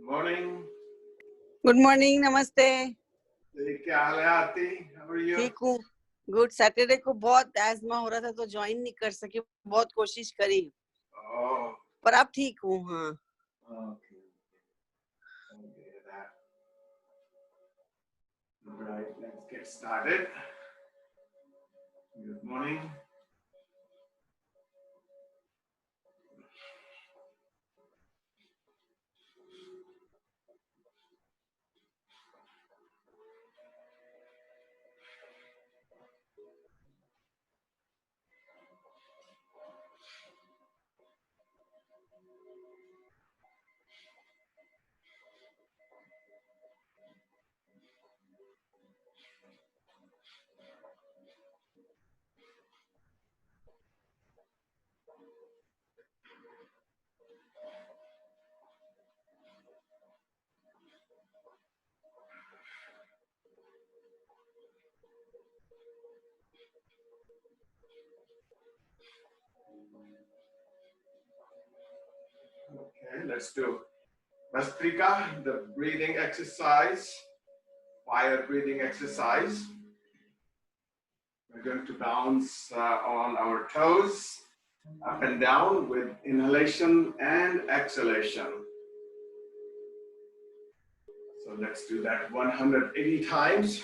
Morning. Good morning, नमस्ते। क्या हाल है आरती? How are you? ठीक हूँ। गुड। सैटरडे को बहुत एस्मा हो रहा था तो ज्वाइन नहीं कर सकी, बहुत कोशिश करी Oh, पर अब ठीक हूँ। हाँ, okay. Okay, that. Right, let's get started. Good morning. Okay, let's do Vastrika, the breathing exercise, fire breathing exercise. We're going to bounce on our toes, up and down with inhalation and exhalation. So let's do that 180 times.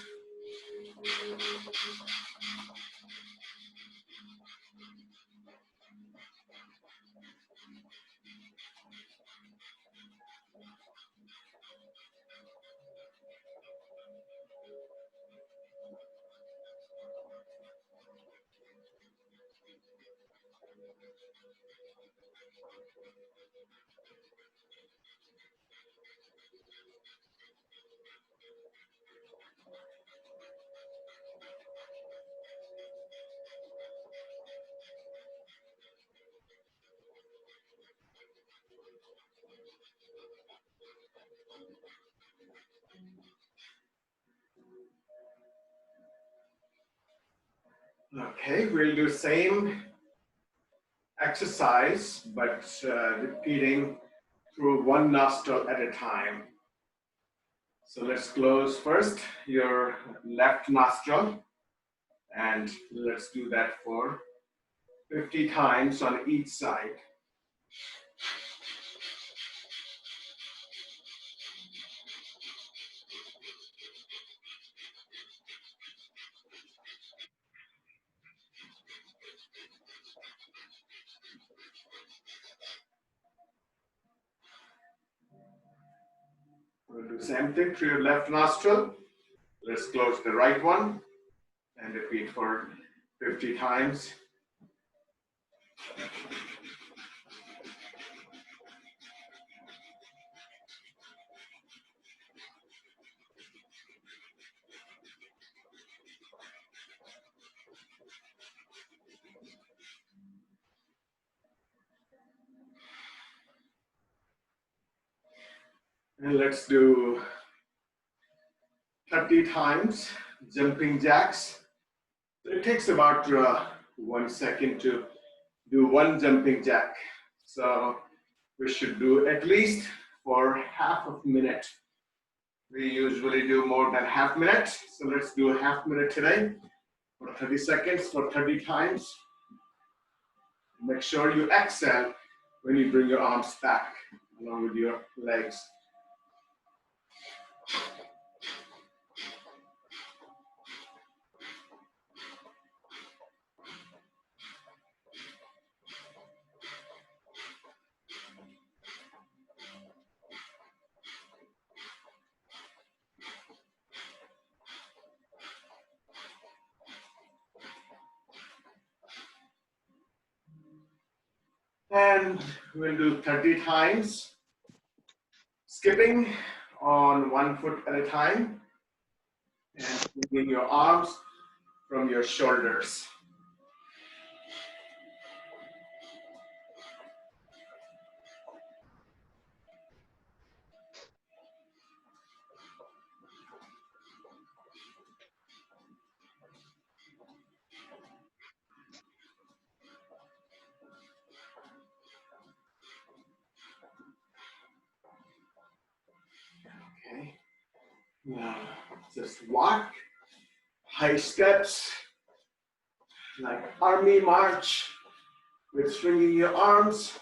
Okay, we'll do same exercise, but repeating through one nostril at a time. So let's close first your left nostril, and let's do that for 50 times on each side. We'll do the same thing through your left nostril. Let's close the right one and repeat for 50 times. And let's do 30 times jumping jacks. So it takes about 1 second to do one jumping jack. So we should do at least for half a minute. We usually do more than half minute. So let's do a half minute today for 30 seconds for 30 times. Make sure you exhale when you bring your arms back along with your legs. And we'll do 30 times, skipping on 1 foot at a time and bringing your arms from your shoulders. Now, just walk, high steps, like army march with swinging your arms.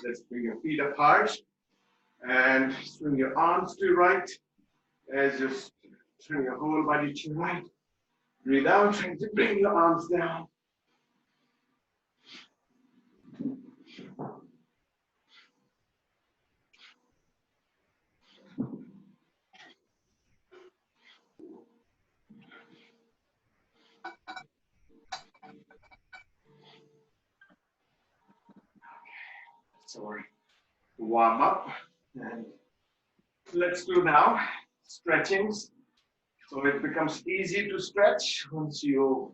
Let's bring your feet apart and swing your arms to the right as you swing your whole body to the right. Breathe out and bring your arms down. So warm up and let's do now stretchings. So it becomes easy to stretch once your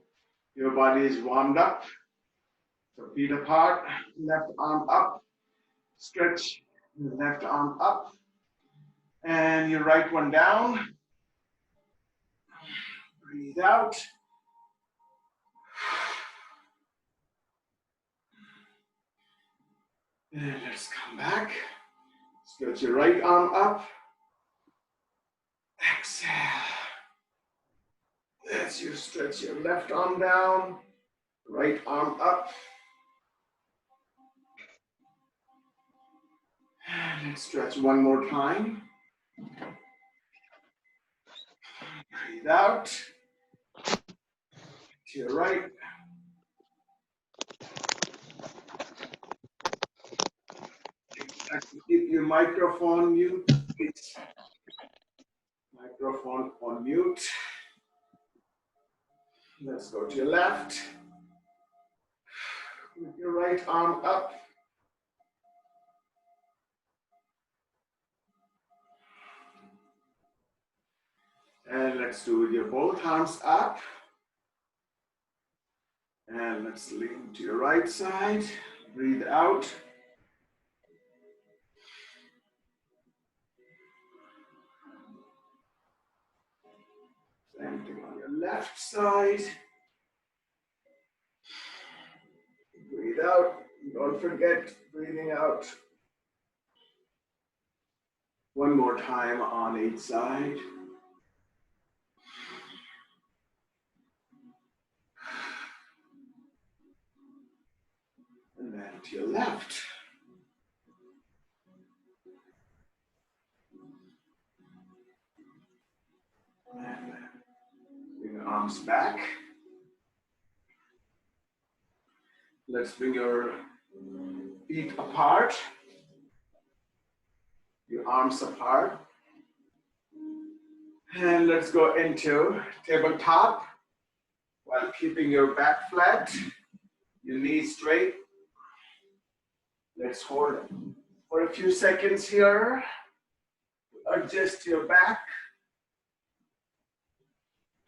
body is warmed up. So feet apart, left arm up, stretch your left arm up, and your right one down. Breathe out. And let's come back. Stretch your right arm up. Exhale. As you stretch your left arm down, right arm up. And let's stretch one more time. Breathe out. To your right. Keep your microphone mute, please. Microphone on mute. Let's go to your left. With your right arm up. And let's do with your both arms up. And let's lean to your right side. Breathe out. Same thing on your left side. Breathe out. Don't forget breathing out. One more time on each side. And then to your left. And bring your arms back. Let's bring your feet apart. Your arms apart. And let's go into tabletop while keeping your back flat, your knees straight. Let's hold it for a few seconds here. Adjust your back.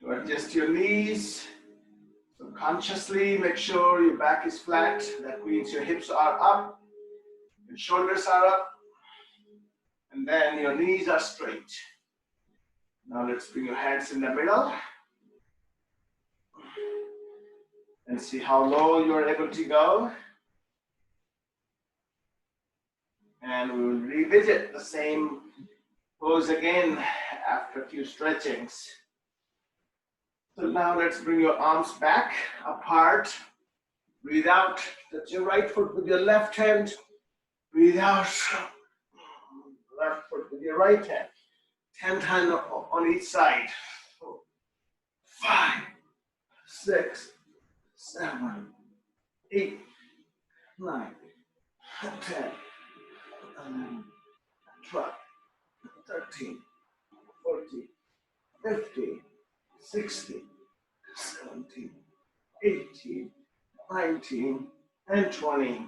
Adjust your knees. So consciously make sure your back is flat. That means your hips are up, your shoulders are up, and then your knees are straight. Now let's bring your hands in the middle. And see how low you're able to go. And we will revisit the same pose again after a few stretchings. So now let's bring your arms back, apart. Breathe out, touch your right foot with your left hand. Breathe out, left foot with your right hand. 10 times on each side. 5, 6, 7, 8, 9, 10, 11, 12, 13, 14, 15, 16, 17, 18, 19, and 20.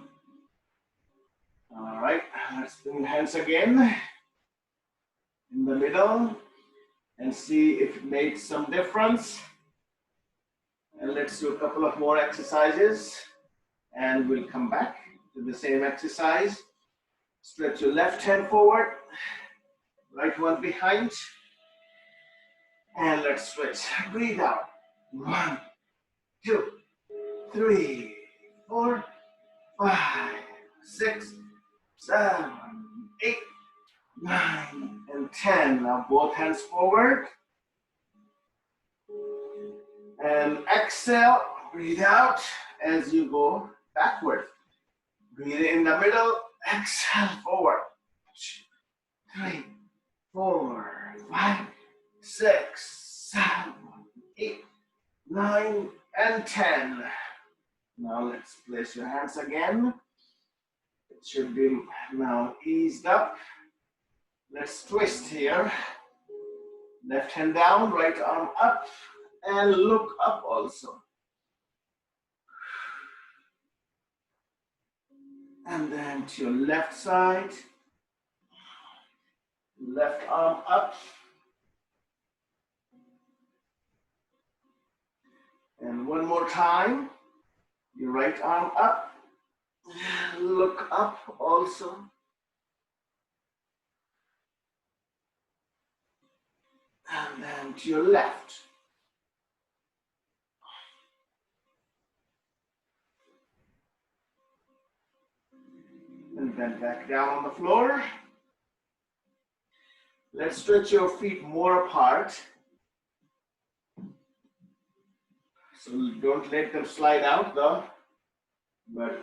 All right, let's bring hands again in the middle and see if it makes some difference. And let's do a couple of more exercises. And we'll come back to the same exercise. Stretch your left hand forward, right one behind. And let's switch. Breathe out. 1, 2, 3, 4, 5, 6, 7, 8, 9, and 10. Now both hands forward. And exhale. Breathe out as you go backward. Breathe in the middle. Exhale forward. 3, 4, 5, 6, 7, 8, 9, and 10. Now let's place your hands again. It should be now eased up. Let's twist here. Left hand down, right arm up, and look up also. And then to your left side. Left arm up. And one more time. Your right arm up. Look up also. And then to your left. And then back down on the floor. Let's stretch your feet more apart. So don't let them slide out though, but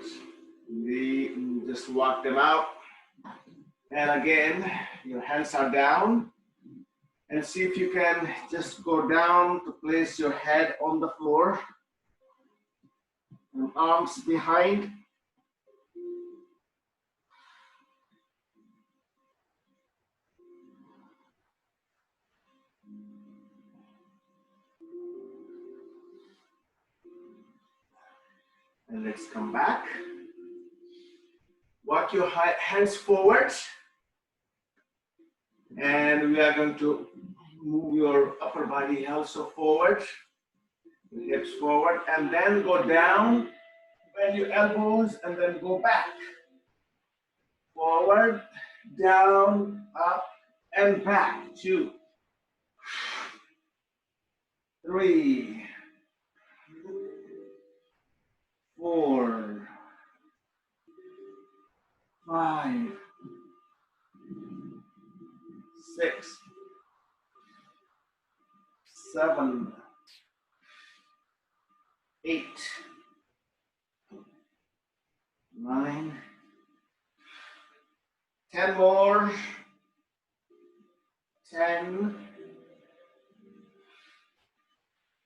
we just walk them out. And again, your hands are down. And see if you can just go down to place your head on the floor. And arms behind. And let's come back. Walk your hands forward. And we are going to move your upper body also forward. Hips forward. And then go down. Bend your elbows and then go back. Forward, down, up, and back. 2, 3, 4, 5, 6, 7, 8, 9, 10 more. 10,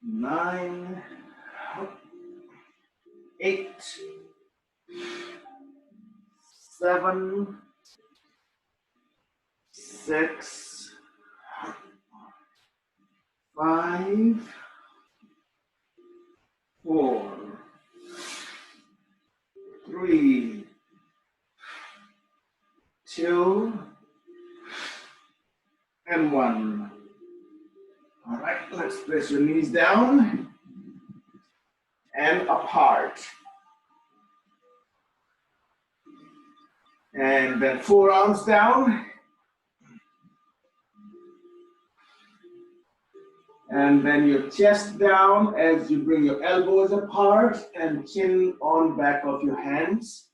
9, 8, 7, 6, 5, 4, 3, 2, and 1. All right, let's place your knees down and apart. And then forearms down. And then your chest down as you bring your elbows apart and chin on back of your hands.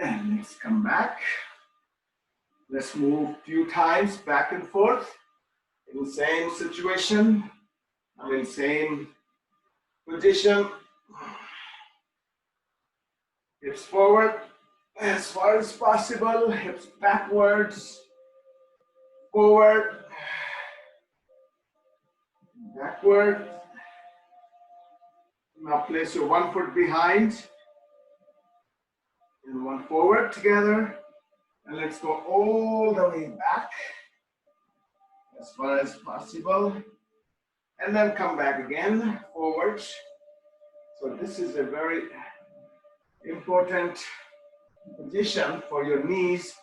And let's come back. Let's move a few times back and forth in the same situation. Same position. Hips forward as far as possible. Hips backwards. Forward. Backward. Now place your one foot behind and one forward together. And let's go all the way back as far as possible. and then come back again, forward. So this is a very important position for your knees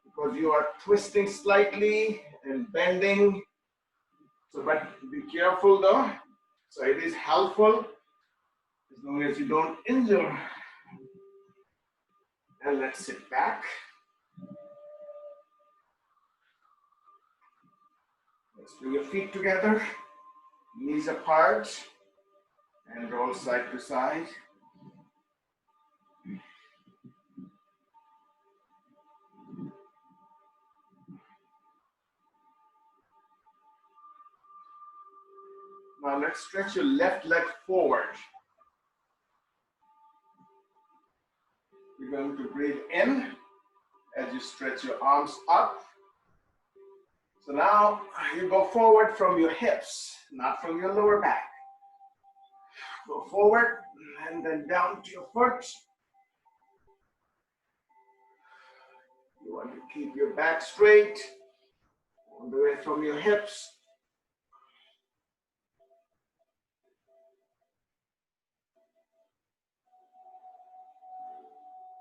because you are twisting slightly and bending. So, but be careful though. So it is helpful as long as you don't injure. And let's sit back. Let's bring your feet together, knees apart, and roll side to side. Now let's stretch your left leg forward. You're going to breathe in as you stretch your arms up. So now you go forward from your hips, not from your lower back. Go forward and then down to your foot. You want to keep your back straight all the way from your hips.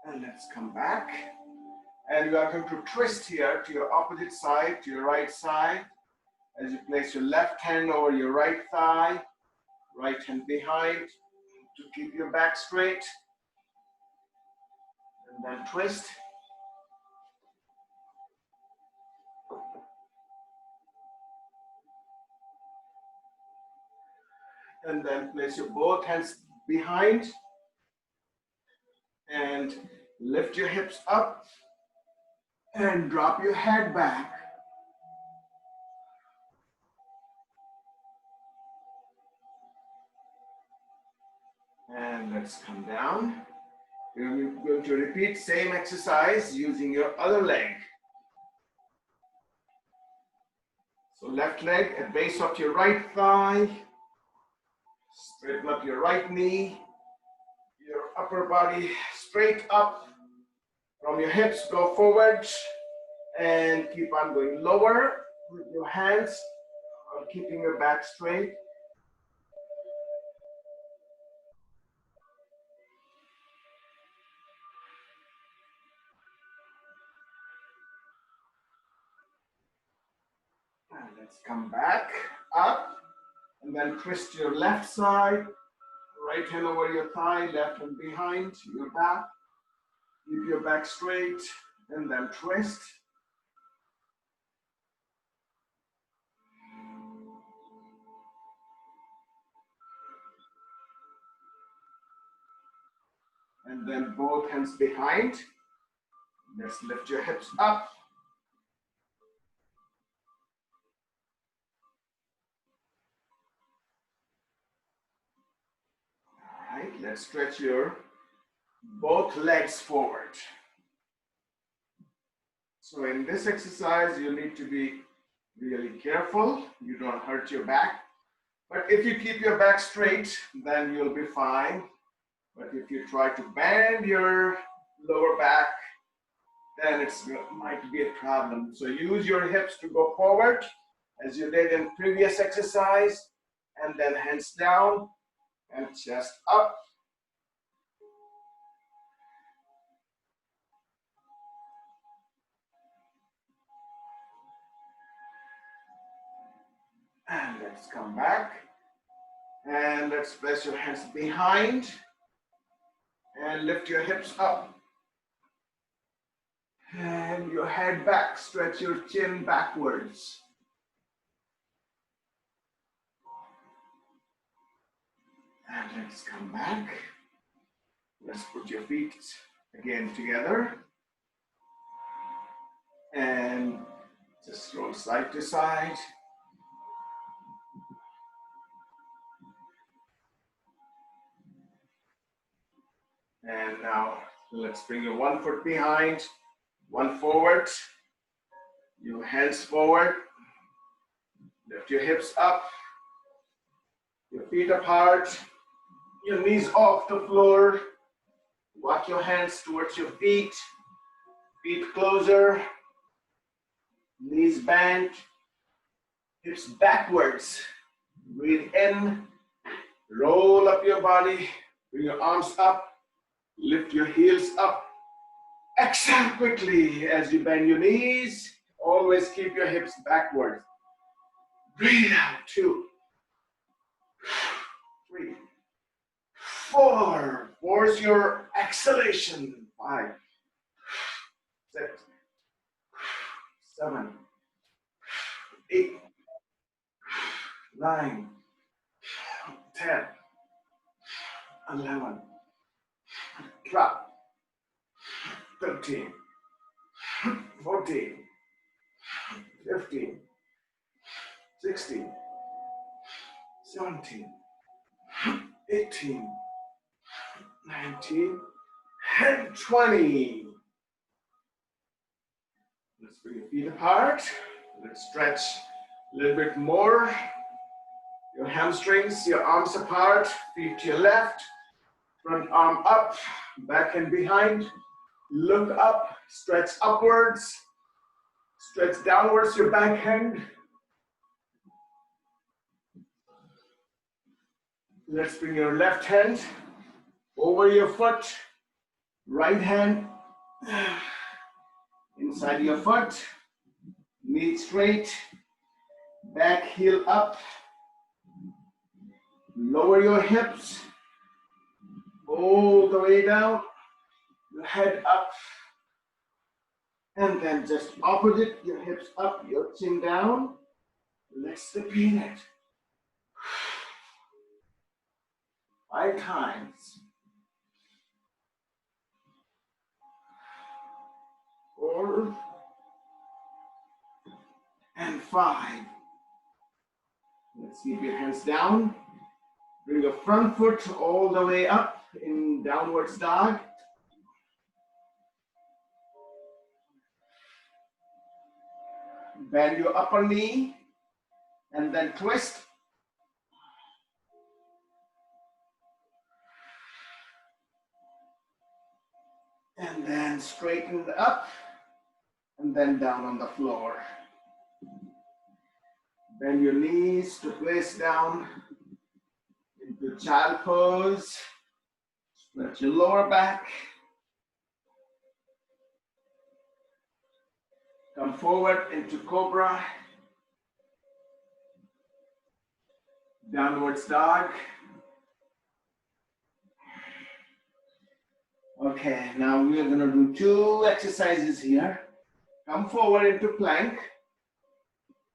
And let's come back. And you are going to twist here to your opposite side, to your right side, as you place your left hand over your right thigh, right hand behind to keep your back straight. And then twist. And then place your both hands behind and lift your hips up and drop your head back. And let's come down. We're going to repeat same exercise using your other leg. So left leg at base of your right thigh. Straighten up your right knee. Your upper body straight up. From your hips, go forward and keep on going lower with your hands on keeping your back straight. And let's come back up and then twist your left side, right hand over your thigh, left hand behind your back. Keep your back straight and then twist. And then both hands behind. Let's lift your hips up. All right, let's stretch your both legs forward. So in this exercise, you need to be really careful. You don't hurt your back. But if you keep your back straight, then you'll be fine. But if you try to bend your lower back, then it might be a problem. So use your hips to go forward as you did in previous exercise, and then hands down and chest up. And let's come back. And let's place your hands behind and lift your hips up. And your head back, stretch your chin backwards. And let's come back. Let's put your feet again together. And just roll side to side. And now let's bring your one foot behind, one forward. Your hands forward. Lift your hips up. Your feet apart. Your knees off the floor. Walk your hands towards your feet. Feet closer. Knees bent. Hips backwards. Breathe in, roll up your body, bring your arms up, lift your heels up. Exhale quickly as you bend your knees. Always keep your hips backwards. Breathe out. 2, 3, 4. Force your exhalation. 5, 6, 7, 8, 9, 10, 11, 12, 13, 14, 15, 16, 17, 18, 19, and 20. Let's bring your feet apart. Let's stretch a little bit more. Your hamstrings, your arms apart, feet to your left, front arm up, back and behind. Look up, stretch upwards, stretch downwards your back hand. Let's bring your left hand over your foot, right hand inside your foot, knee straight, back heel up, lower your hips, all the way down, your head up, and then just opposite, your hips up, your chin down. Let's repeat it 5 times. 4 and 5. Let's keep your hands down. Bring your front foot all the way up in downward dog. Bend your upper knee and then twist. And then straighten up and then down on the floor. Bend your knees to place down into child pose. Stretch your lower back. Come forward into cobra. Downwards dog. Okay, now we are going to do 2 exercises here. Come forward into plank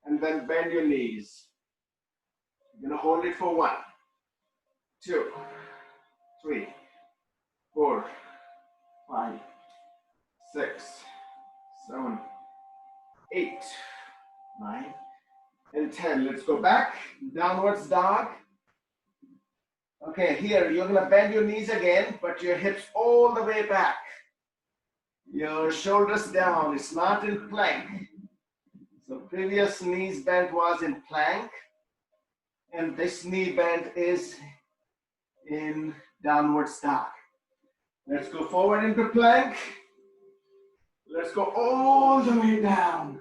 and then bend your knees. You're going to hold it for 1, 2, 3, 4, 5, 6, 7, 8, 9, and 10. Let's go back. Downwards dog. Okay, here you're going to bend your knees again, but your hips all the way back. Your shoulders down. It's not in plank. So previous knees bend was in plank, and this knee bend is in downward dog. Let's go forward into plank. Let's go all the way down.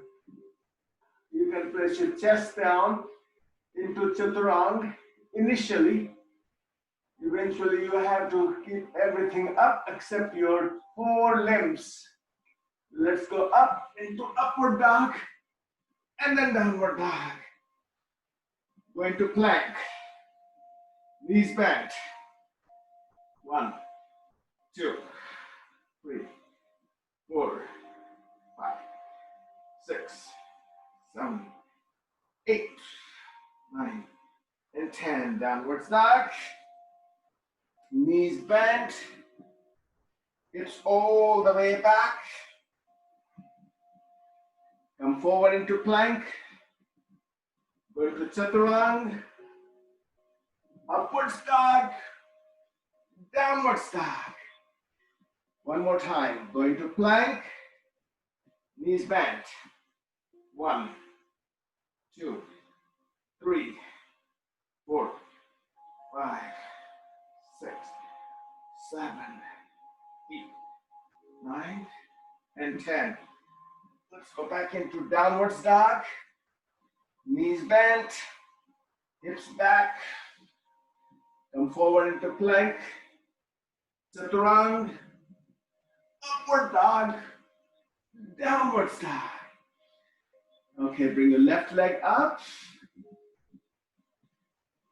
You can place your chest down into chaturanga initially. Eventually you have to keep everything up except your 4 limbs. Let's go up into upward dog and then downward dog. Go into plank. Knees bent. 1, 2, 3, 4, 5, 6, 7, 8, 9, and 10. Downward dog. Knees bent. Hips all the way back. Come forward into plank. Go into chaturanga. Upwards dog. Downwards dog. One more time. Go into plank. Knees bent. 1, 2, 3, 4, 5, 6, 7, 8, 9, and 10. Let's go back into downwards dog. Knees bent. hips back, come forward into plank, chaturanga, upward dog, downward dog. Okay, bring your left leg up,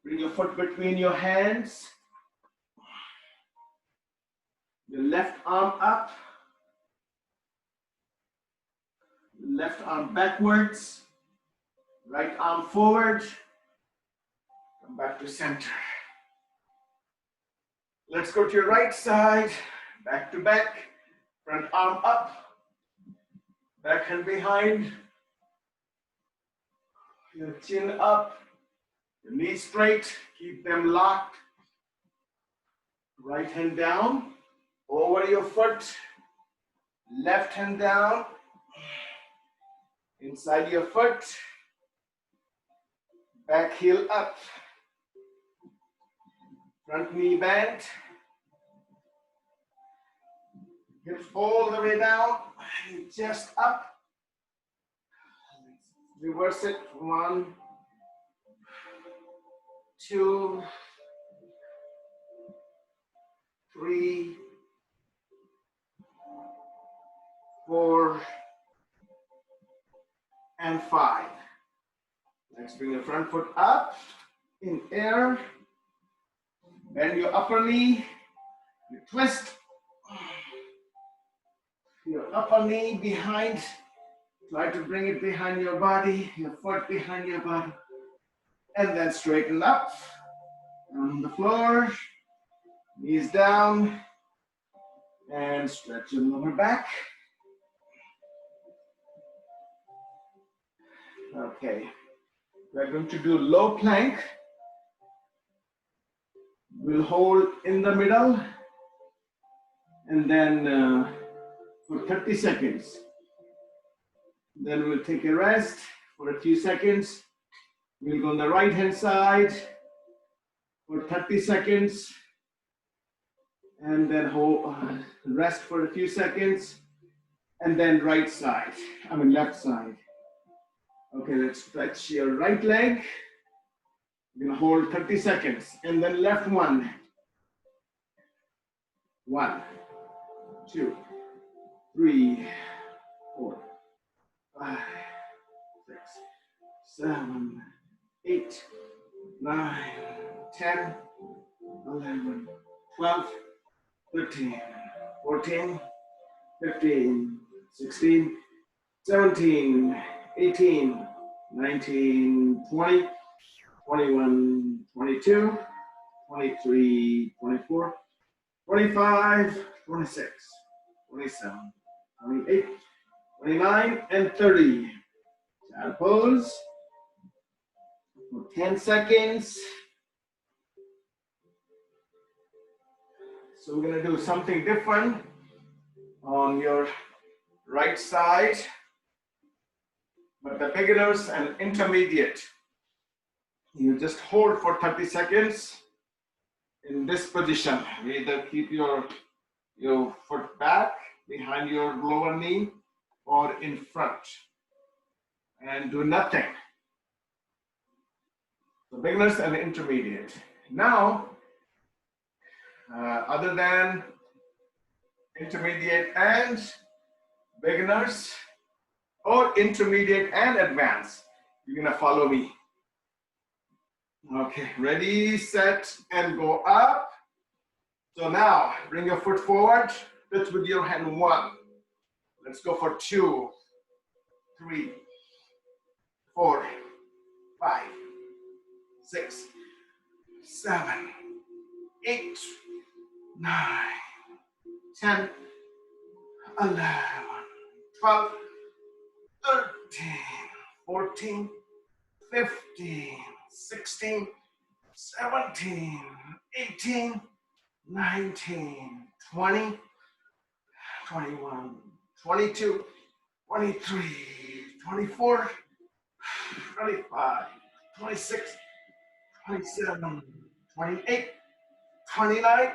bring your foot between your hands, your left arm up, left arm backwards, right arm forward, come back to center. Let's go to your right side, back to back, front arm up, back hand behind, your chin up, your knees straight, keep them locked, right hand down, over your foot, left hand down, inside your foot, back heel up, front knee bent, hips all the way down, chest up, reverse it, 1, 2, 3, 4, and 5. Next, bring your front foot up, in air, bend your upper knee, you twist, your upper knee behind, try to bring it behind your body, your foot behind your body, and then straighten up, on the floor, knees down, and stretch your lower back. Okay, we're going to do low plank. We'll hold in the middle, and then for 30 seconds. Then we'll take a rest for a few seconds. We'll go on the right hand side for 30 seconds, and then hold, rest for a few seconds, and then left side. Okay, let's stretch your right leg. You're gonna hold 30 seconds, and then left one. 1, 2, 3, 4, 5, 6, 7, 8, 9, 10, 11, 12, 13, 14, 15, 16, 17, 18, 19, 20, 21, 22, 23, 24, 25, 26, 27, 28, 29, and 30. Child pose for 10 seconds. So we're going to do something different on your right side, but the beginners and intermediate, you just hold for 30 seconds in this position. You either keep your foot back behind your lower knee or in front and do nothing. So beginners and intermediate. Now, other than intermediate and beginners, or intermediate and advanced, you're gonna follow me. Okay, ready, set, and go up. So now, bring your foot forward, touch with your hand 1. Let's go for 2, 3, 4, 5, 6, 7, 8, 9, 10, 11, 12, 13, 14, 15, 16, 17, 18, 19, 20, 21, 22, 23, 24, 25, 26, 27, 28, 29,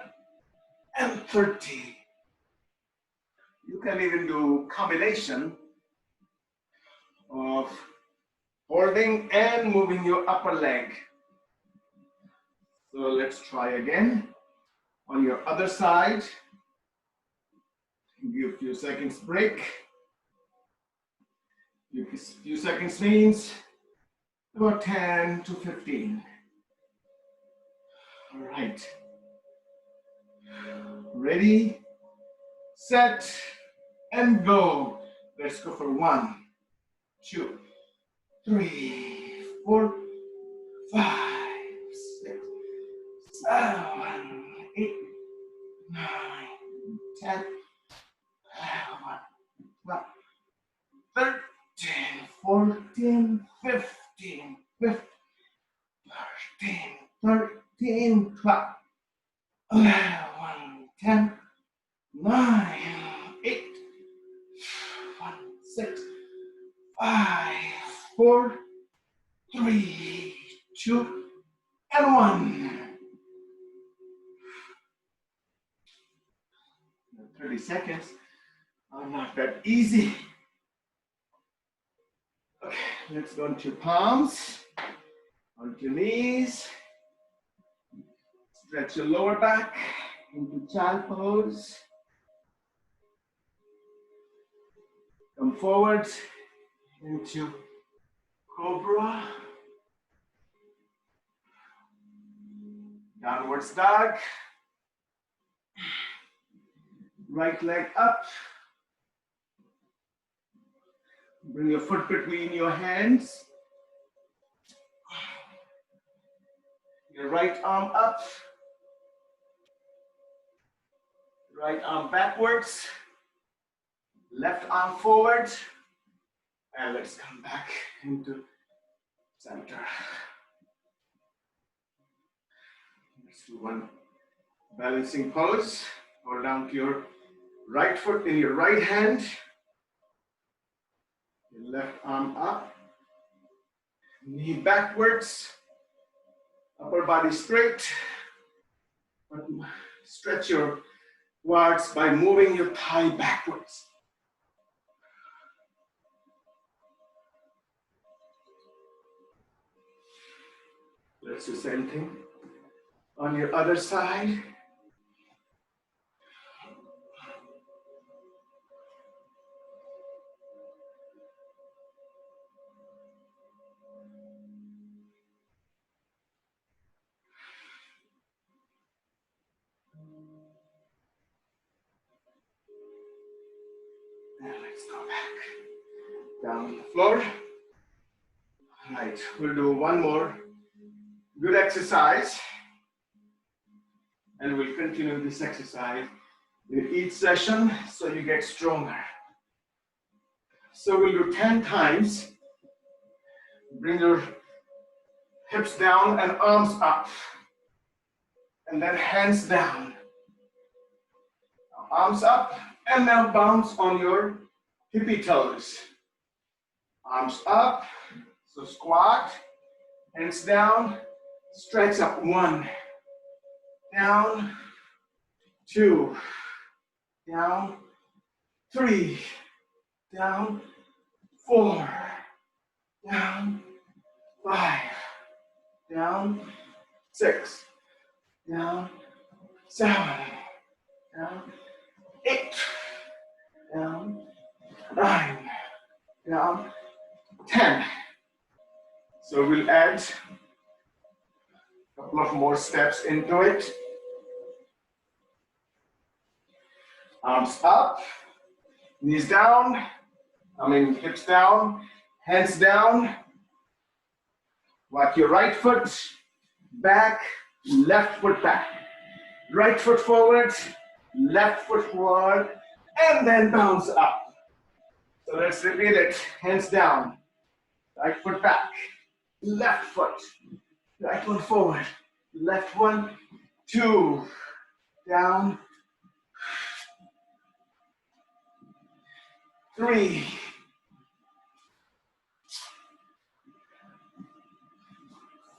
and 30. You can even do combination of holding and moving your upper leg. So let's try again. On your other side, give a few seconds break. Few seconds means about 10 to 15. All right. Ready, set, and go. Let's go for 1, 2, 3, 4, 5, 6, 7, 8, 9, 10, 11, 12, 13, 14, 15, 15, 13, 12, 11, 10, 9, 8, 1, 6, 5, 4, 3, 2, and 1. 30 seconds are not that easy. Okay, let's go into palms, onto knees. Stretch your lower back into child pose. Come forward into cobra. Downwards dog. Right leg up. Bring your foot between your hands. Your right arm up. Right arm backwards. Left arm forward. And let's come back into center. Let's do one balancing pose. Hold down to your right foot in your right hand. Your left arm up. Knee backwards. Upper body straight. Stretch your quads by moving your thigh backwards. Let's do the same thing on your other side. And let's go back down on the floor. Right, we'll do one more good exercise. And we'll continue this exercise in each session so you get stronger. So we'll do 10 times. Bring your hips down and arms up. And then hands down. Arms up and now bounce on your tippy toes. Arms up, so squat, hands down, stretch up. 1, down, 2, down, 3, down, 4, down, 5, down, 6, down, 7, down, 8, down, 9, down, 10. So we'll add a couple of more steps into it. Arms up, knees down, hips down, hands down. Walk your right foot back, left foot back. Right foot forward, left foot forward, and then bounce up. So let's repeat it. Hands down, right foot back, left foot, right one forward, left one, 2, down, 3,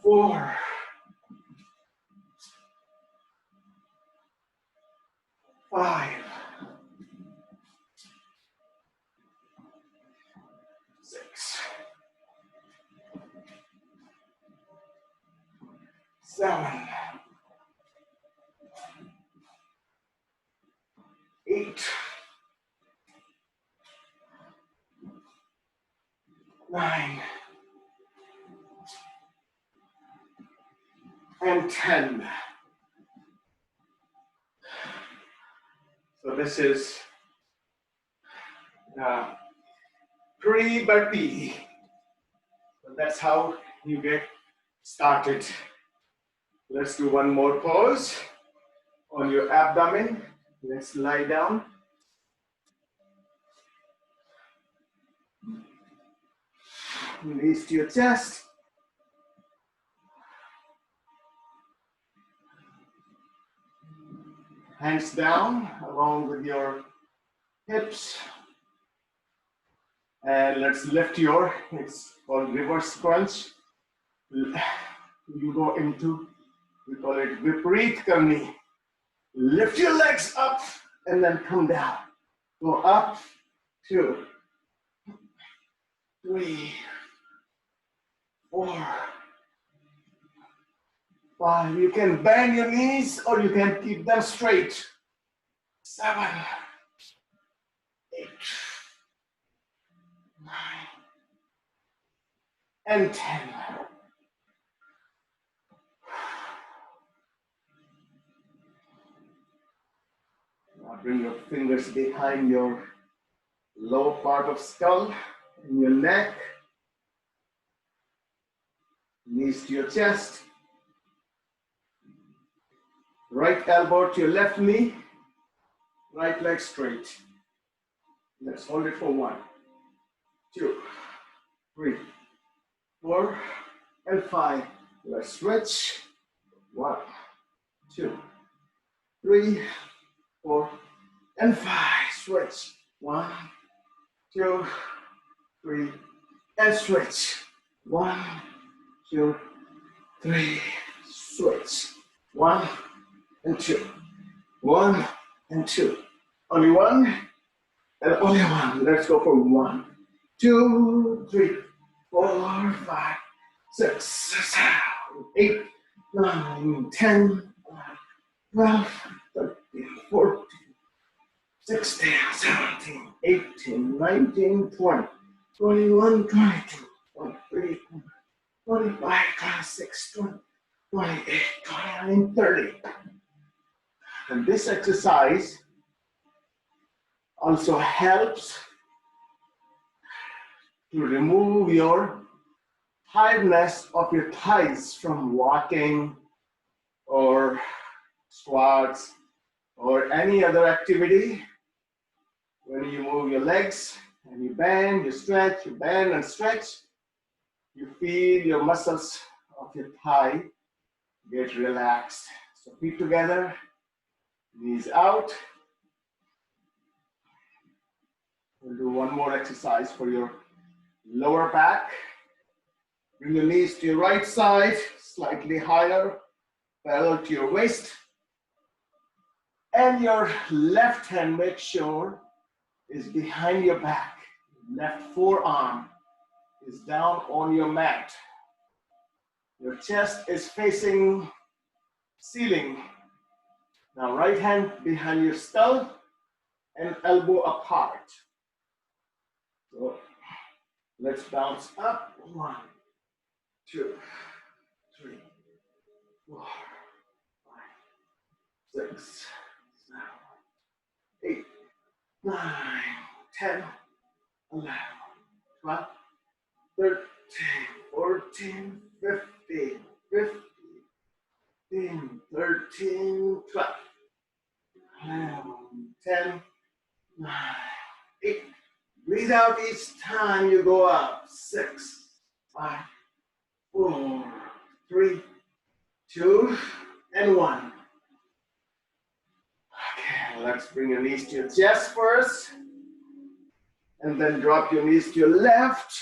4, 5, 6, 7, 9, and 10. So this is pre-burpee. So that's how you get started. Let's do one more pose on your abdomen. Let's lie down. Knees to your chest. Hands down along with your hips. And let's lift your, it's called reverse crunch. You go into, we call it Viparit Karni. Lift your legs up and then come down. Go up, 2, 3, 4, 5. You can bend your knees or you can keep them straight. 7, 8, 9, and 10. Now bring your fingers behind your lower part of skull, in your neck, knees to your chest, right elbow to your left knee, right leg straight. Let's hold it for 1, 2, 3, 4, and 5. Let's switch. 1, 2, 3, 4, and 5. Switch. 1, 2, 3, and switch. 1, 2, 3, switch. 1 and 2. 1 and 2. Only 1 and only 1. Let's go for 1, 2, 3, 4, 5, 6, 7, 8, 9, 10, 12, 13, 14, 16, 17, 18, 19, 20, 21, 22, 23, 25, 26, 28, 29, 30. And this exercise also helps to remove your tiredness of your thighs from walking or squats or any other activity. When you move your legs and you bend, you stretch, you bend and stretch, you feel your muscles of your thigh get relaxed. So feet together, knees out. We'll do one more exercise for your lower back. Bring your knees to your right side, slightly higher, parallel to your waist. And your left hand, make sure, is behind your back. Left forearm is down on your mat. Your chest is facing ceiling. Now right hand behind your skull and elbow apart. So let's bounce up. 1, 2, 3, 4, 5, 6, 7, 8, 9, 10, 11, 12, 13, 14, 15, 15, 13, 12, 11, 10, 9, 8. Breathe out each time you go up. 6, 5, 4, 3, 2, and 1. Okay, let's bring your knees to your chest first. And then drop your knees to your left.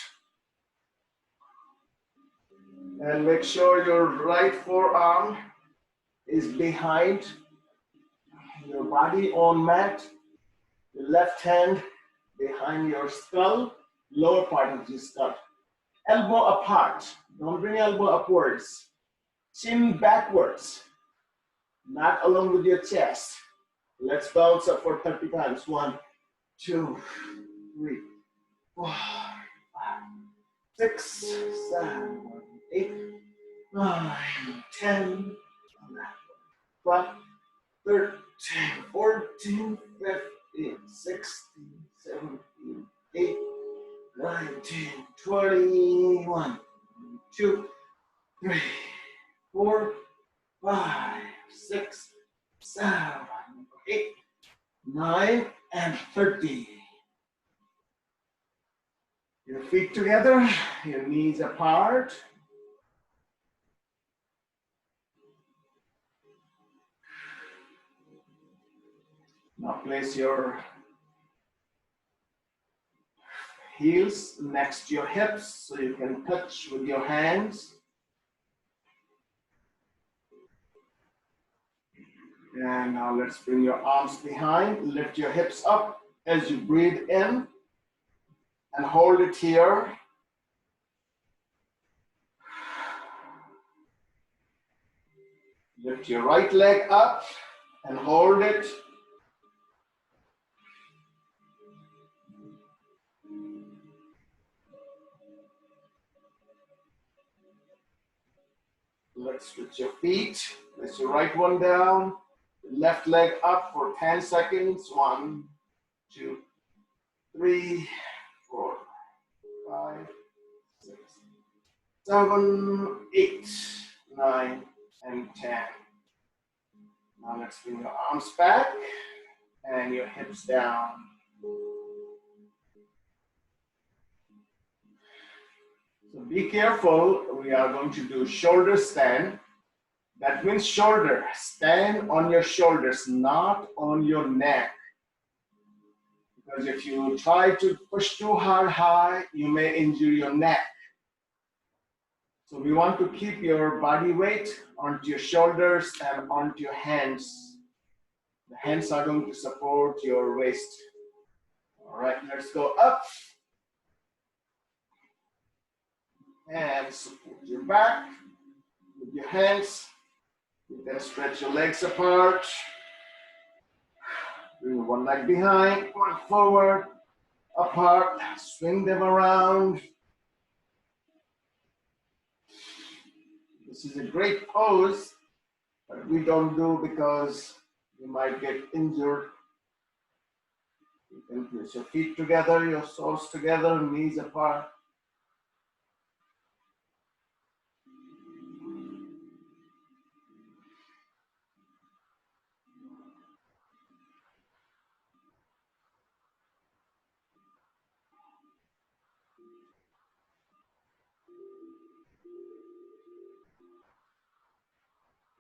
And make sure your right forearm is behind your body on mat. Your left hand behind your skull, lower part of your skull. Elbow apart. Don't bring elbow upwards. Chin backwards. Not along with your chest. Let's bounce up for 30 times. 1, 2, 3, 4, 5, 6, 7, 8, 9, 10, 12, 13, 14, 15, 16, 17, 18, 19, 21, 2, 3, 4, 5, 6, 7, 8, 9, and 30. Your feet together, your knees apart. Now place your heels next to your hips so you can touch with your hands. And now let's bring your arms behind. Lift your hips up as you breathe in and hold it here. Lift your right leg up and hold it. Let's switch your feet. Place your right one down. Left leg up for 10 seconds. 1, 2, 3, 4, 5, 6, 7, 8, 9, and 10. Now let's bring your arms back and your hips down. So be careful, we are going to do shoulder stand. That means shoulder, stand on your shoulders, not on your neck. Because if you try to push too hard high, you may injure your neck. So we want to keep your body weight onto your shoulders and onto your hands. The hands are going to support your waist. All right, let's go up. And support your back with your hands. You can stretch your legs apart. Bring one leg behind, one forward, apart. Swing them around. This is a great pose, but we don't do because you might get injured. You can place your feet together, your soles together, knees apart.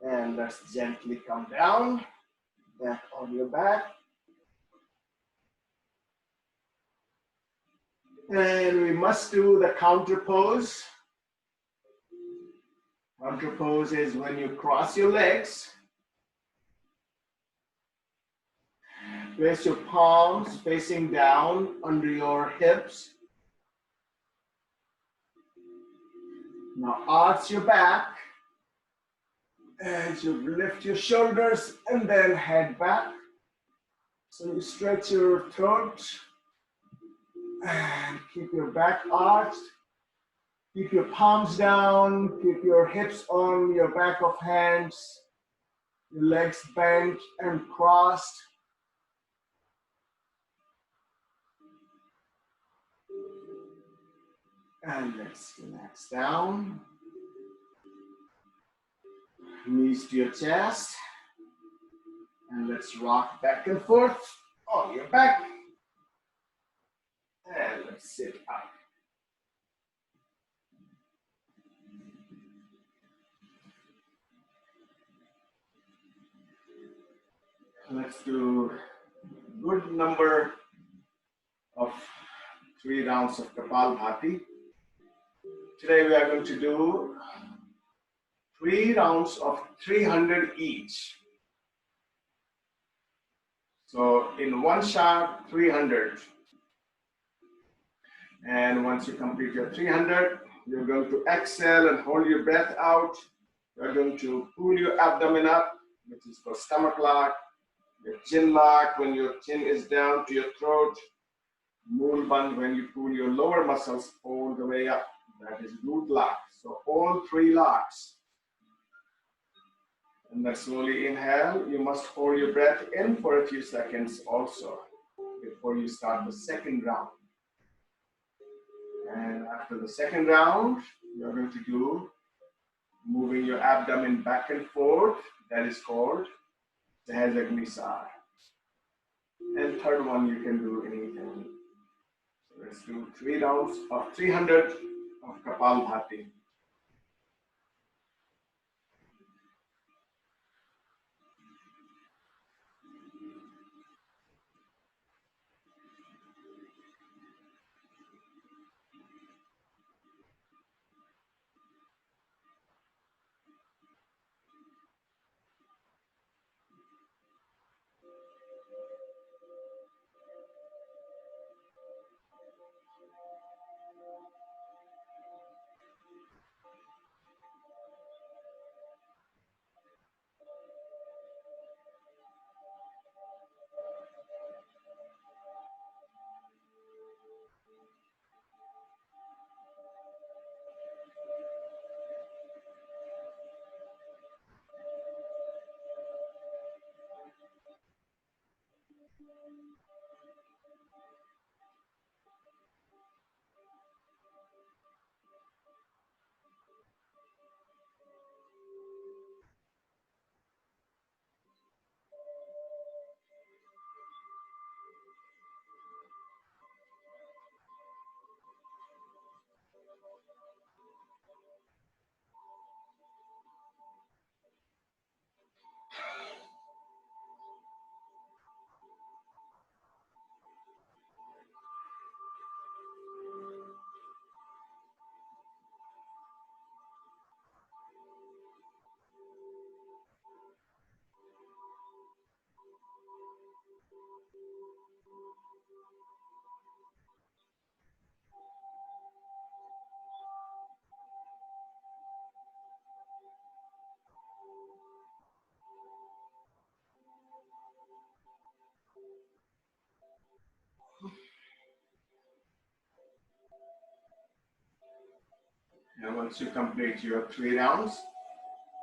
And let's gently come down, back on your back. And we must do the counter pose. Counter pose is when you cross your legs. Place your palms facing down under your hips. Now arch your back as you lift your shoulders and then head back. So you stretch your throat and keep your back arched. Keep your palms down, keep your hips on your back of hands, your legs bent and crossed. And let's relax down. Knees to your chest. And let's rock back and forth on your back. And let's sit up. Let's do a good number of 3 rounds of Kapalbhati. Today we are going to do 3 rounds of 300 each. So in one shot, 300. And once you complete your 300, you're going to exhale and hold your breath out. You're going to pull your abdomen up, which is called stomach lock. Your chin lock when your chin is down to your throat. Mool band when you pull your lower muscles all the way up. That is root lock. So all three locks. And then slowly inhale. You must hold your breath in for a few seconds also before you start the second round. And after the second round, you're going to do moving your abdomen back and forth. That is called Sahajagnisar. And third one, you can do anything. So let's do 3 rounds of 300 of Kapalbhati. And once you complete your 3 rounds,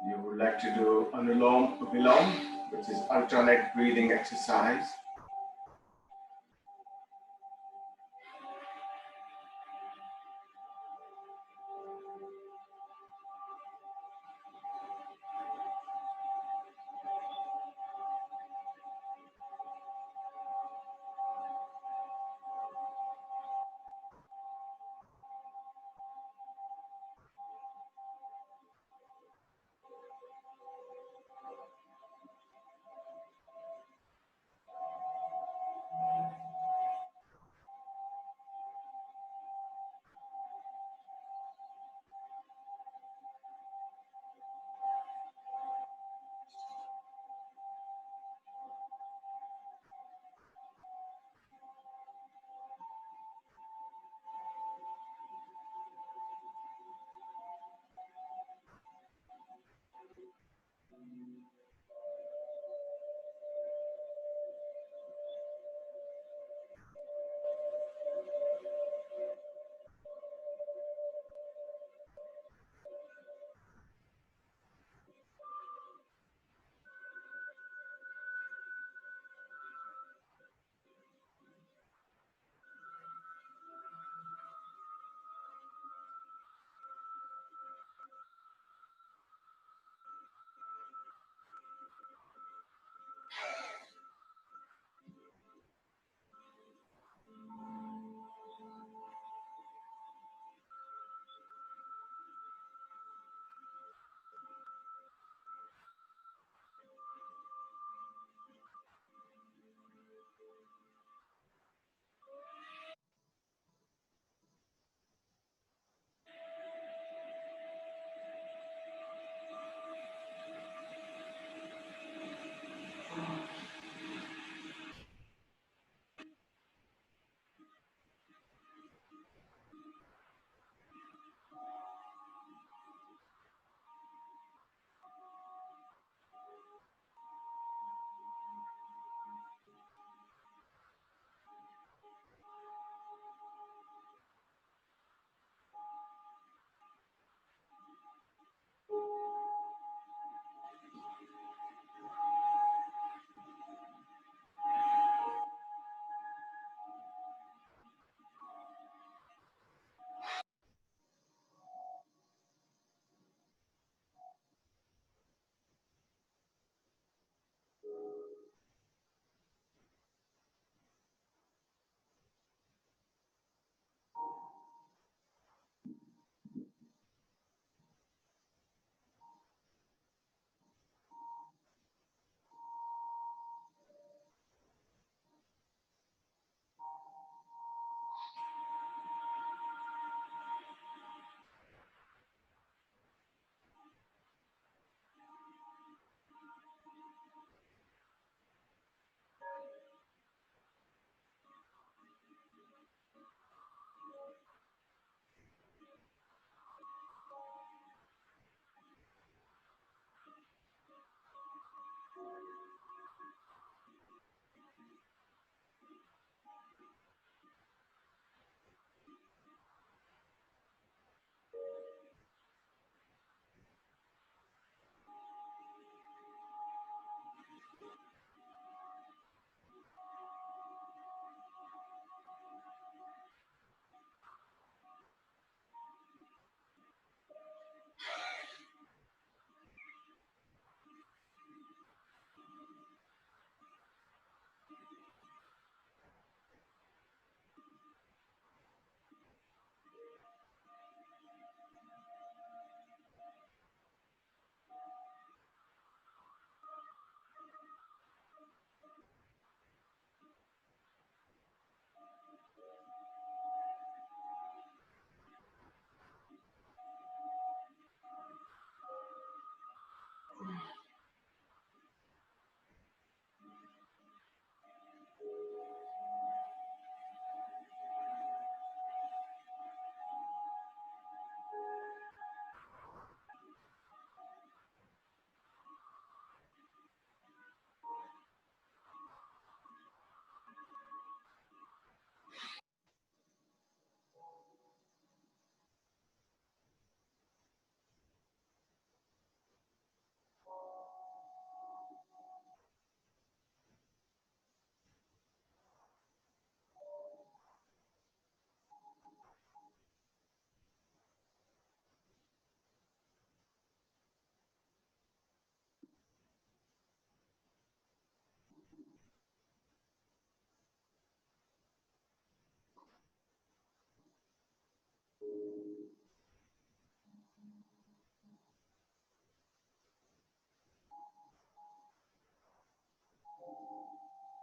you would like to do Anulom Vilom, which is alternate breathing exercise.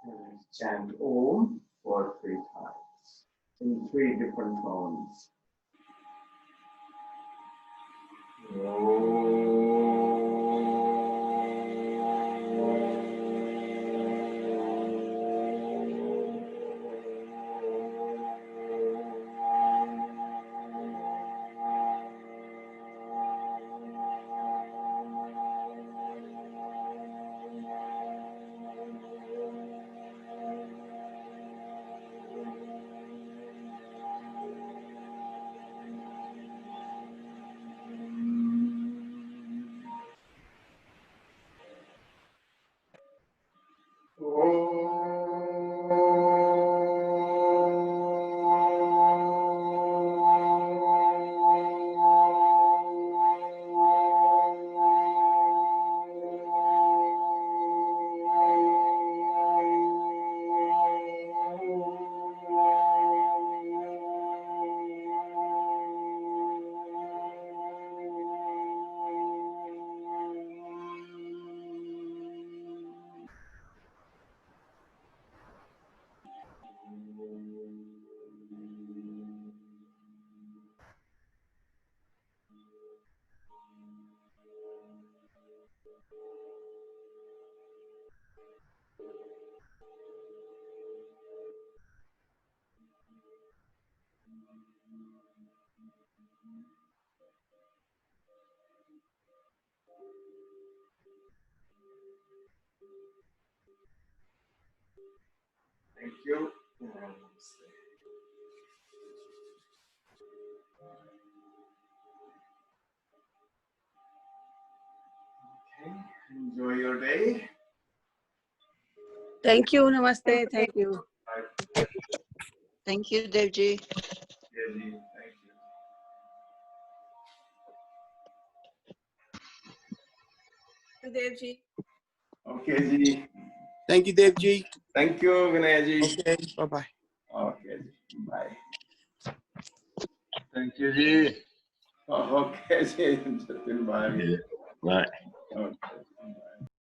And chant Om for 3 times in 3 different tones. Thank you. Okay, enjoy your day. Thank you. Namaste. Thank you. Bye. Thank you, Devji. Yeah, Ji, thank you. Devji. Okay, Ji. Thank you, Devji. Thank you, Vinay Ji. Okay, bye-bye. Okay, Ji. Bye. Thank you, Ji. Okay, Ji. Jatin, bye. Bye. Okay.